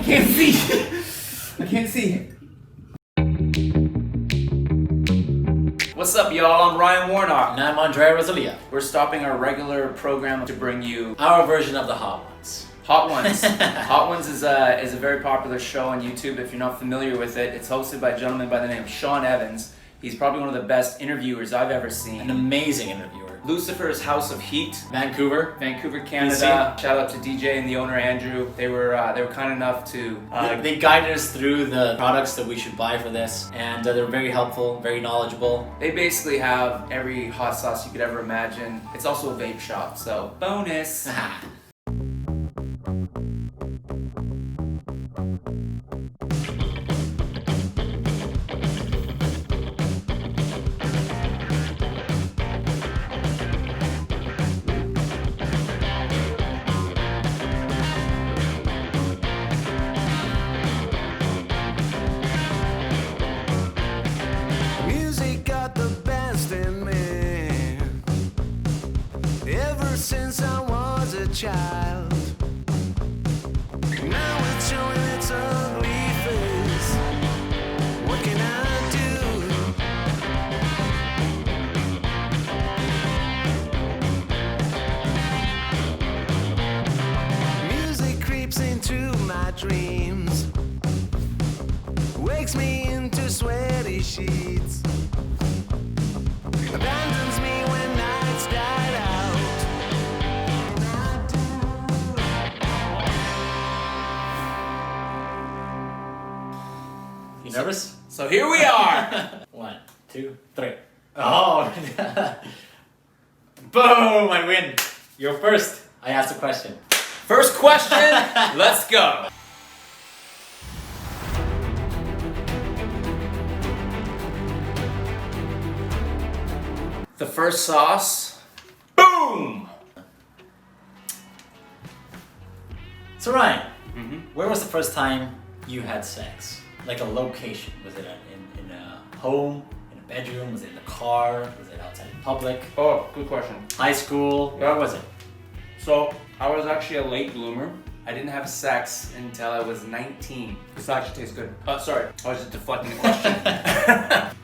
can't see. I can't see. What's up, y'all? I'm Ryan Warnock. And I'm Andrea Rosalia. We're stopping our regular program to bring you our version of the Hot Ones. Hot Ones. Hot Ones is a very popular show on YouTube. If you're not familiar with it, it's hosted by a gentleman by the name of Sean Evans. He's probably one of the best interviewers I've ever seen. An amazing interviewer. Lucifer's House of Heat, Vancouver, Canada. Shout out to DJ and the owner Andrew. They were kind enough to. They guided us through the products that we should buy for this, and they're very helpful, very knowledgeable. They basically have every hot sauce you could ever imagine. It's also a vape shop, so bonus. Since I was a child, now it's showing its ugly face. What can I do? Music creeps into my dreams, wakes me into sweaty sheets, abandons me when nights died out. You nervous? So here we are. 1, 2, 3. Oh! Boom! I win. You're first. I asked a question. First question. Let's go. The first sauce. Boom. So Ryan, where was the first time you had sex? Like a location? Was it in a home, in a bedroom? Was it in the car? Was it outside in public? Oh, good question. High school? Yeah. Where was it? So, I was actually a late bloomer. I didn't have sex until I was 19. This actually tastes good. Sorry, I was just deflecting the question.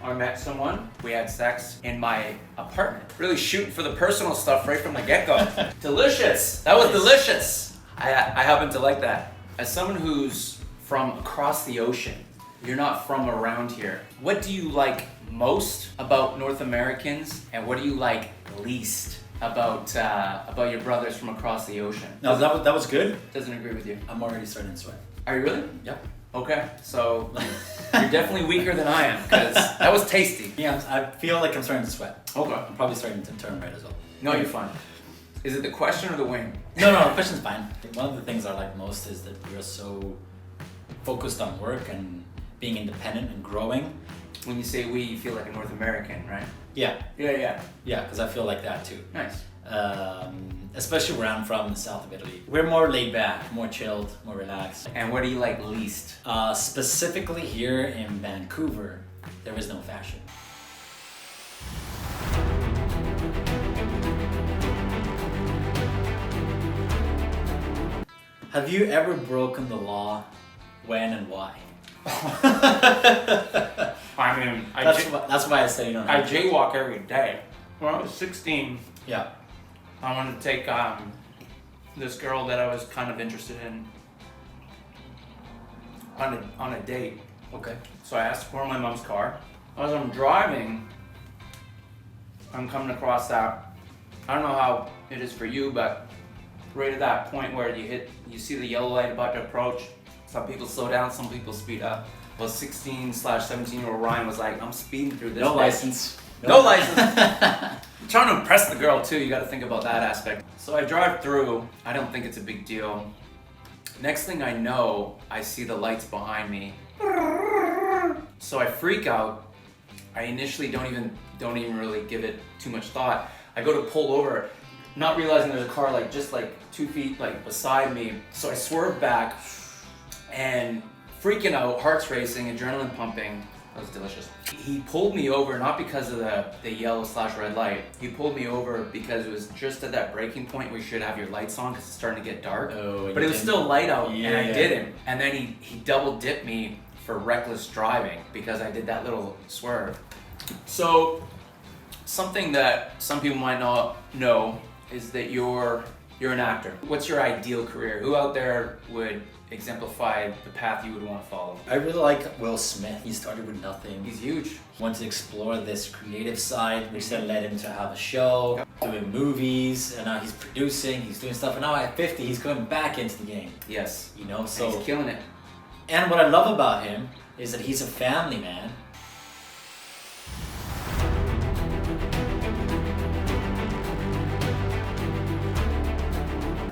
I met someone, we had sex in my apartment. Really shooting for the personal stuff right from the get-go. Delicious, that was delicious. I happen to like that. As someone who's from across the ocean, you're not from around here. What do you like most about North Americans, and what do you like least about your brothers from across the ocean? No, that was good. Doesn't agree with you. I'm already starting to sweat. Are you really? Yep. Okay, so you're definitely weaker than I am, because that was tasty. Yeah, I feel like I'm starting to sweat. Okay. I'm probably starting to turn red as well. No, you're fine. Is it the question or the wing? No, the question's fine. One of the things I like most is that we're so focused on work and being independent and growing. When you say we, you feel like a North American, right? Yeah. Yeah. Yeah, because I feel like that too. Nice. Especially where I'm from, the south of Italy. We're more laid back, more chilled, more relaxed. And what do you like least? Specifically here in Vancouver, there is no fashion. Have you ever broken the law? When and why? I mean, that's why I say you don't I have to. jaywalk every day. When I was 16, Yeah. I wanted to take this girl that I was kind of interested in on a date. Okay. So I asked to borrow my mom's car. As I'm driving, I'm coming across that. I don't know how it is for you, but right at that point where you see the yellow light about to approach. Some people slow down, some people speed up. Well, 16/17-year-old Ryan was like, I'm speeding through this. No bitch. license. No license. I'm trying to impress the girl too, you gotta think about that aspect. So I drive through, I don't think it's a big deal. Next thing I know, I see the lights behind me. So I freak out. I initially don't even really give it too much thought. I go to pull over, not realizing there's a car just 2 feet beside me. So I swerve back and freaking out, heart's racing, adrenaline pumping. That was delicious. He pulled me over not because of the yellow/red light. He pulled me over because it was just at that breaking point where you should have your lights on because it's starting to get dark. Oh, but it was still light out, Yeah, and I yeah. didn't. And then he double dipped me for reckless driving because I did that little swerve. So something that some people might not know is that you're an actor. What's your ideal career? Who out there would exemplify the path you would want to follow? I really like Will Smith. He started with nothing. He's huge. He wanted to explore this creative side, which then led him to have a show, doing movies, and now he's producing, he's doing stuff, and now at 50, he's coming back into the game. Yes. You know, And so. he's killing it. And what I love about him is that he's a family man.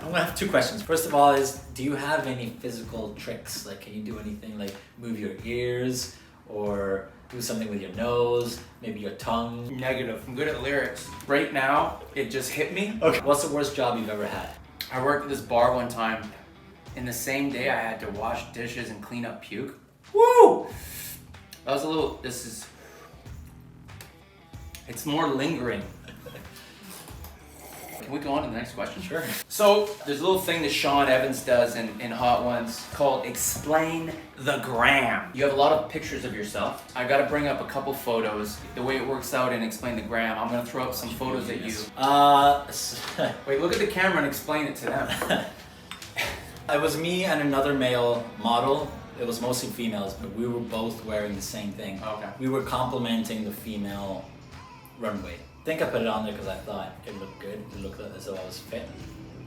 I'm gonna have two questions. First of all is, do you have any physical tricks? Like, can you do anything like move your ears or do something with your nose, maybe your tongue? Negative. I'm good at lyrics. Right now, it just hit me. Okay. What's the worst job you've ever had? I worked at this bar one time. In the same day, I had to wash dishes and clean up puke. Woo! That was a little, it's more lingering. Can we go on to the next question? Sure. So, there's a little thing that Sean Evans does in Hot Ones called Explain the Gram. You have a lot of pictures of yourself. I gotta bring up a couple photos. The way it works out in Explain the Gram, I'm gonna throw up some photos at you. Wait, look at the camera and explain it to them. It was me and another male model. It was mostly females, but we were both wearing the same thing. Okay. We were complimenting the female runway. I think I put it on there because I thought it looked good. It looked as though I was fit.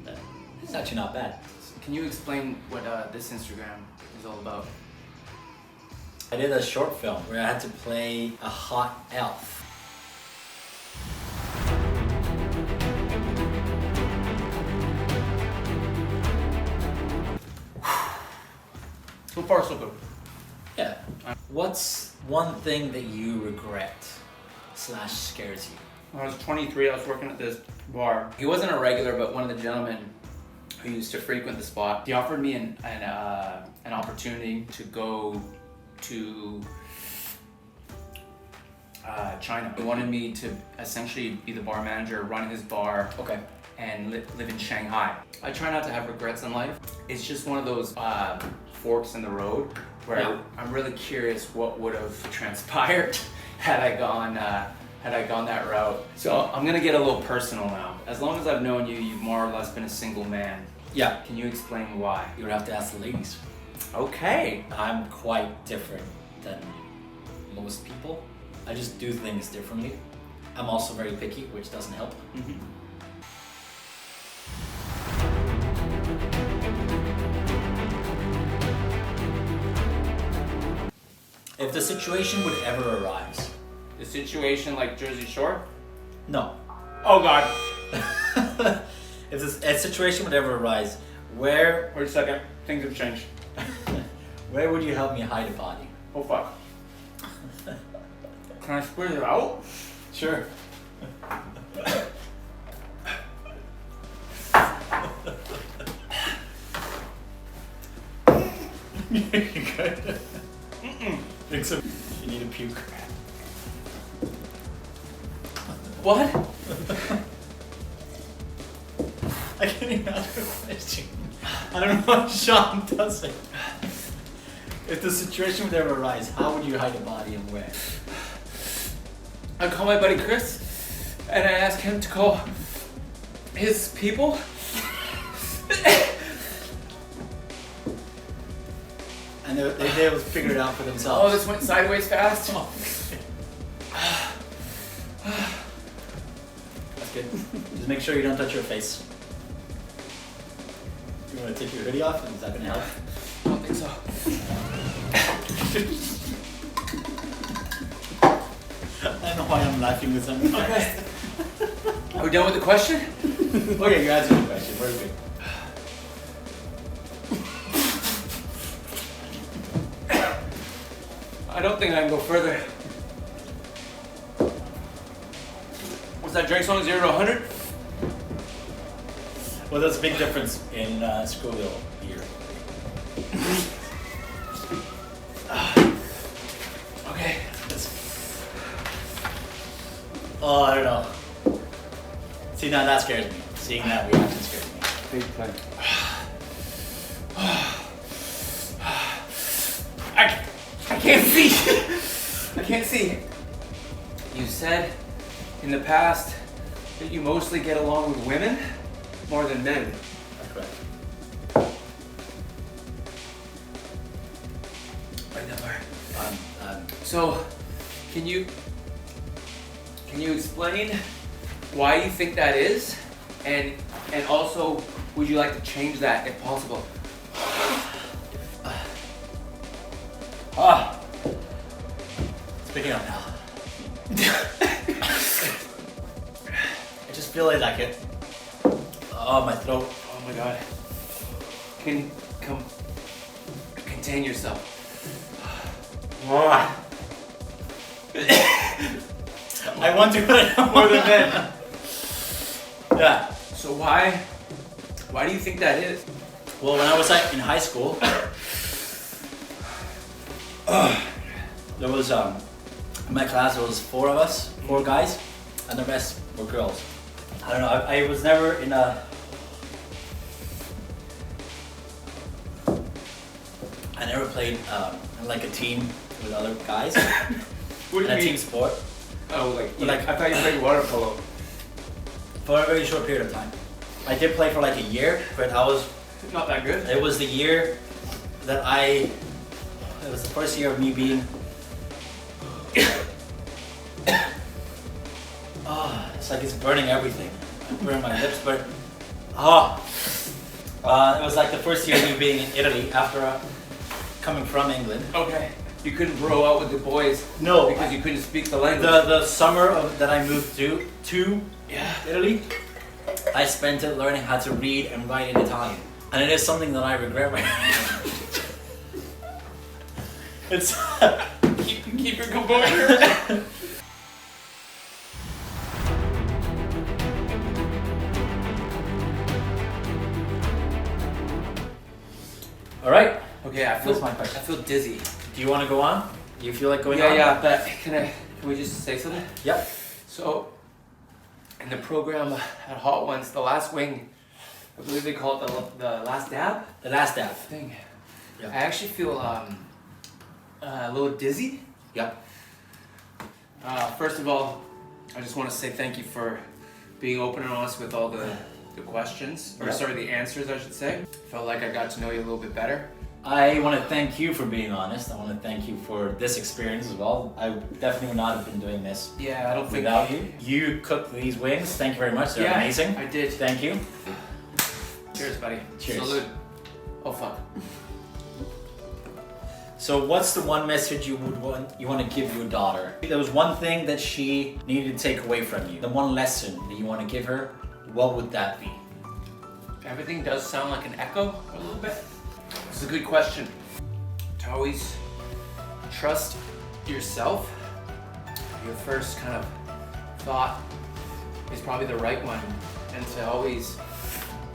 But it's actually not bad. Can you explain what this Instagram is all about? I did a short film where I had to play a hot elf. So far, so good. Yeah. What's one thing that you regret / scares you? When I was 23, I was working at this bar. He wasn't a regular, but one of the gentlemen who used to frequent the spot, he offered me an opportunity to go to China. He wanted me to essentially be the bar manager, run his bar, Okay. and live in Shanghai. I try not to have regrets in life. It's just one of those forks in the road where Yeah. I'm really curious what would have transpired had I gone that route. So I'm gonna get a little personal now. As long as I've known you, you've more or less been a single man. Yeah. Can you explain why? You would have to ask the ladies. Okay. I'm quite different than most people. I just do things differently. I'm also very picky, which doesn't help. Mhm. If the situation would ever arise. The situation like Jersey Shore? No. Oh God. If a situation would ever arise, where Wait a second. Things have changed. where would you help me hide a body? Oh fuck. Can I spit it out? Sure. Good. Think so. You need a puke. What? I can't even answer the question. I don't know if Sean does it. If the situation would ever arise, how would you hide a body and where? I call my buddy Chris and I ask him to call his people. And they will figure it out for Oh, themselves. this went sideways fast. That's good. Just make sure you don't touch your face. You want to take your hoodie off? Is that going to help? I don't think so. I don't know why I'm laughing with something. Okay. Are we done with the question? Okay, you answered the question. Very good. I don't think I can go further. What's that drink song? 0 to 100? Well, there's a big difference in Scoville beer. Okay. Oh, I don't know. See, now that scares me. Seeing that reaction scares me. Big time. I can't see. I can't see. You said in the past that you mostly get along with women more than men. That's correct. I never. Um, So, can you explain why you think that is, and also would you like to change that if possible? Speaking of now. I just feel like it. Oh, my throat. Oh my god. Contain yourself. I want to more than men. Yeah. So why do you think that is? Well, when I was in high school, there was in my class there was 4 of us, 4 guys, and the rest were girls. I don't know. I was never in a. I never played in like a team with other guys. What do in you a mean? team sport Oh, But like- I thought you played water polo. for a very short period of time. I did play for like a year, but Not that good. it was the year that it was the first year of me being. Oh, it's like it's burning everything. I'm burning my lips, but it was like the first year of me being in Italy after coming from England. Okay. You couldn't bro out with the boys. No, Because you couldn't speak the language. the summer that I moved to Yeah. Italy, I spent it learning how to read and write in Italian, and it is something that I regret right now. It's Keep your composure. all right. Okay, I That's my question. feel dizzy. Do you want to go on? Do you feel like going on? Yeah, but can we just say something? Yep. So, in the program at Hot Ones, the last wing, I believe they call it the last dab The last dab. thing. Yeah. I actually feel a little dizzy. Yep. First of all, I just want to say thank you for being open and honest with all the questions, or Yep. sorry, the answers, I should say. Felt like I got to know you a little bit better. I want to thank you for being honest. I want to thank you for this experience as well. I definitely would not have been doing this Yeah, I don't think without you. You cooked these wings. Thank you very much. They're Yeah, amazing. I did. Thank you. Cheers, buddy. Cheers. Salute. Oh fuck. So, what's the one message you want to give your daughter? If there was one thing that she needed to take away from you, the one lesson that you want to give her, what would that be? Everything does sound like an echo a little bit. It's a good question. To always trust yourself. Your first kind of thought is probably the right one, and to always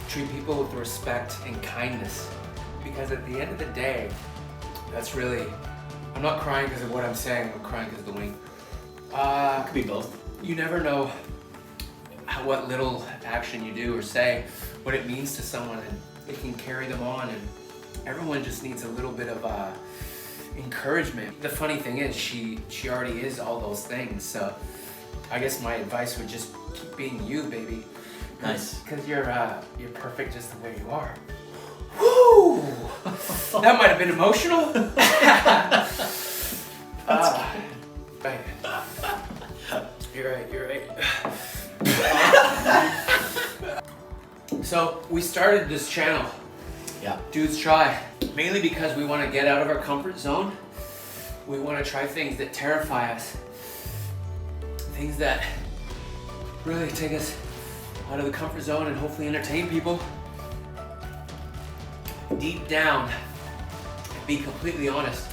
treat people with respect and kindness. Because at the end of the day, that's really, I'm not crying because of what I'm saying, I'm crying because of the wing. Could be both. You never know what little action you do or say, what it means to someone, and it can carry them on, and everyone just needs a little bit of encouragement. The funny thing is, she already is all those things, so I guess my advice would just keep being you, baby. Nice. Because you're perfect just the way you are. Woo! That might have been emotional. Right. You're right. So we started this channel, Yeah. Dudes Try, mainly because we want to get out of our comfort zone. We want to try things that terrify us, things that really take us out of the comfort zone and hopefully entertain people. Deep down, and be completely honest,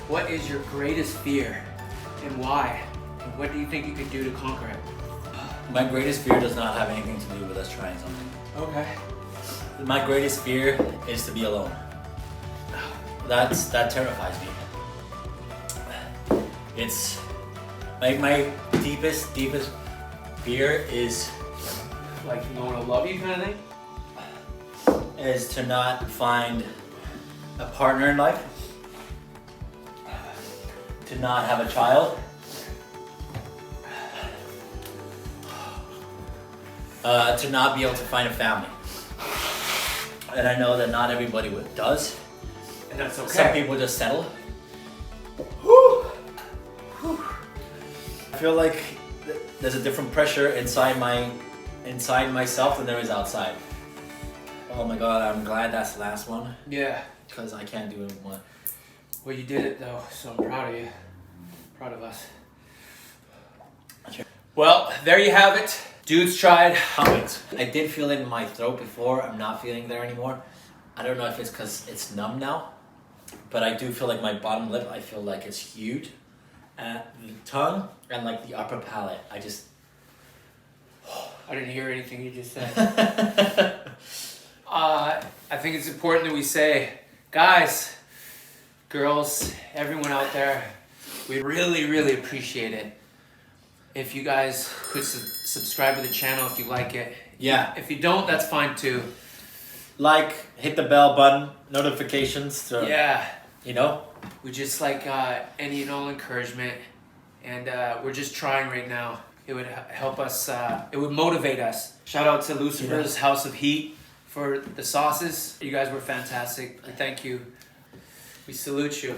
what is your greatest fear and why? And what do you think you could do to conquer it? My greatest fear does not have anything to do with us trying something. Okay. My greatest fear is to be alone. That terrifies me. It's my deepest fear is Like no one will love you kind of thing? to not find a partner in life, to not have a child, to not be able to find a family. And I know that not everybody does. And that's okay. Some people just settle. I feel like there's a different pressure inside myself than there is outside. Oh my god, I'm glad that's the last one. Yeah. Because I can't do it anymore. Well, you did it though, so I'm proud of you. Proud of us. Well, there you have it. Dudes tried. Comments. I did feel it in my throat before. I'm not feeling it there anymore. I don't know if it's because it's numb now, but I do feel like my bottom lip, I feel like it's huge. The tongue and like the upper palate, I didn't hear anything you just said. I think it's important that we say, guys, girls, everyone out there, we really, really appreciate it. If you guys could subscribe to the channel if you like it. Yeah. If you don't, that's fine too. Like, hit the bell button, notifications. Yeah. You know? We just like any and all encouragement. And we're just trying right now. It would help us, it would motivate us. Shout out to Lucifer's House of Heat for the sauces. You guys were fantastic. Thank you. We salute you.